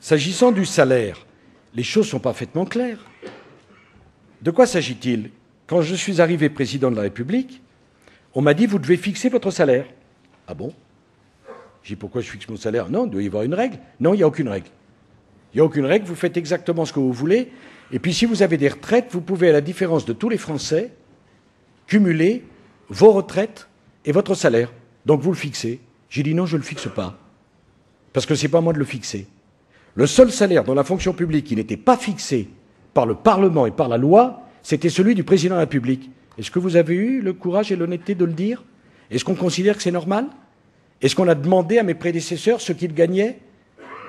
S'agissant du salaire, les choses sont parfaitement claires. De quoi s'agit-il? Quand je suis arrivé président de la République, on m'a dit « vous devez fixer votre salaire ». Ah bon? J'ai dit « pourquoi je fixe mon salaire ?» Non, il doit y avoir une règle. Non, il n'y a aucune règle. Il n'y a aucune règle, vous faites exactement ce que vous voulez. Et puis si vous avez des retraites, vous pouvez, à la différence de tous les Français, cumuler vos retraites et votre salaire. Donc vous le fixez. J'ai dit non, je ne le fixe pas. Parce que ce n'est pas à moi de le fixer. Le seul salaire dans la fonction publique qui n'était pas fixé par le Parlement et par la loi, c'était celui du président de la République. Est-ce que vous avez eu le courage et l'honnêteté de le dire? Est-ce qu'on considère que c'est normal? Est-ce qu'on a demandé à mes prédécesseurs ce qu'ils gagnaient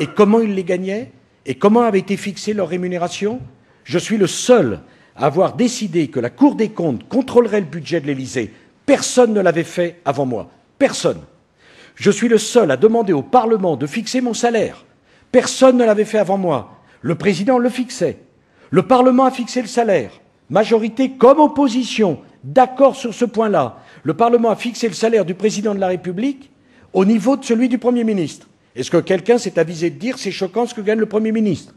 et comment ils les gagnaient et comment avait été fixée leur rémunération? Je suis le seul à avoir décidé que la Cour des comptes contrôlerait le budget de l'Élysée. Personne ne l'avait fait avant moi. Personne. Je suis le seul à demander au Parlement de fixer mon salaire. Personne ne l'avait fait avant moi. Le président le fixait. Le Parlement a fixé le salaire. Majorité comme opposition, d'accord sur ce point-là. Le Parlement a fixé le salaire du président de la République au niveau de celui du Premier ministre. Est-ce que quelqu'un s'est avisé de dire c'est choquant ce que gagne le Premier ministre?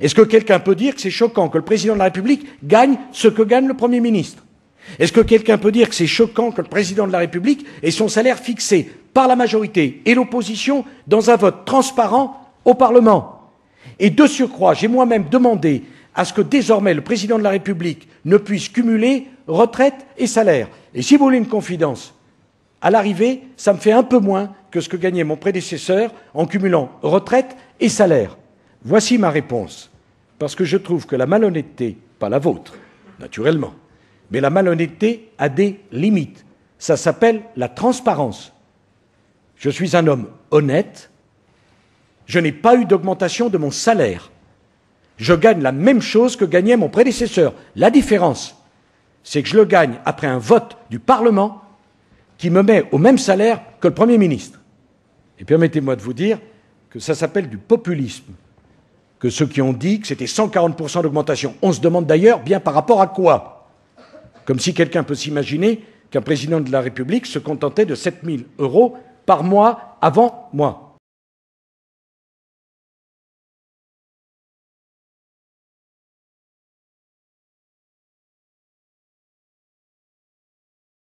Est-ce que quelqu'un peut dire que c'est choquant que le président de la République gagne ce que gagne le Premier ministre? Est-ce que quelqu'un peut dire que c'est choquant que le président de la République ait son salaire fixé par la majorité et l'opposition dans un vote transparent au Parlement? Et de surcroît, j'ai moi-même demandé à ce que désormais le président de la République ne puisse cumuler retraite et salaire. Et si vous voulez une confidence, à l'arrivée, ça me fait un peu moins que ce que gagnait mon prédécesseur en cumulant retraite et salaire. Voici ma réponse, parce que je trouve que la malhonnêteté, pas la vôtre, naturellement, mais la malhonnêteté a des limites. Ça s'appelle la transparence. Je suis un homme honnête, je n'ai pas eu d'augmentation de mon salaire. Je gagne la même chose que gagnait mon prédécesseur. La différence, c'est que je le gagne après un vote du Parlement qui me met au même salaire que le Premier ministre. Et permettez-moi de vous dire que ça s'appelle du populisme. Que ceux qui ont dit que c'était 140% d'augmentation. On se demande d'ailleurs bien par rapport à quoi? Comme si quelqu'un peut s'imaginer qu'un président de la République se contentait de 7 000 € par mois avant moi.